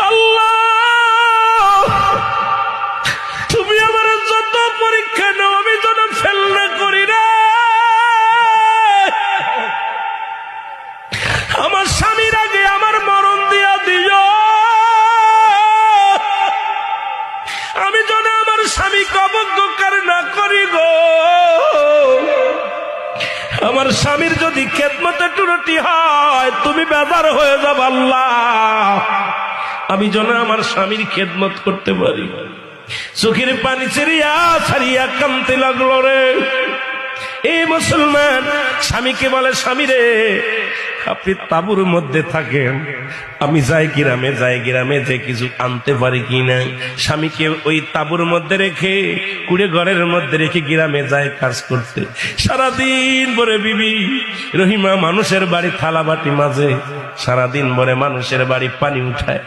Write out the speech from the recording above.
আল্লাহ, তুমি আমার যত পরীক্ষা নাও আমি যেন ফেল না করি না। আমার স্বামীর আগে আমার মরণ দিয়া দিও, আমি যেন আমার স্বামীকে অবজ্ঞার না করি গো। আমার স্বামীর যদি খেদমতে টুরটি হয় তুমি বেজার হয়ে যাবে আল্লাহ, আমি যেন আমার স্বামীর খেদমত করতে পারি। চোখের পানি ছেড়িয়া ছাড়িয়া কাঁদতে লাগলো রে। এই মুসলমান স্বামীকে বলে, স্বামী রে আপনি তাঁবুর মধ্যে থাকেন, আমি যাই গ্রামে যে কিছু আনতে পারি কিনা। স্বামীকে ওই তাঁবুর মধ্যে রেখে কুড়ে ঘরের মধ্যে রেখে গ্রামে যায় কাজ করতে। সারাদিন ভরে বিবি রহিমা মানুষের বাড়ি থালা বাটি মাঝে, সারাদিন ভরে মানুষের বাড়ি পানি উঠায়।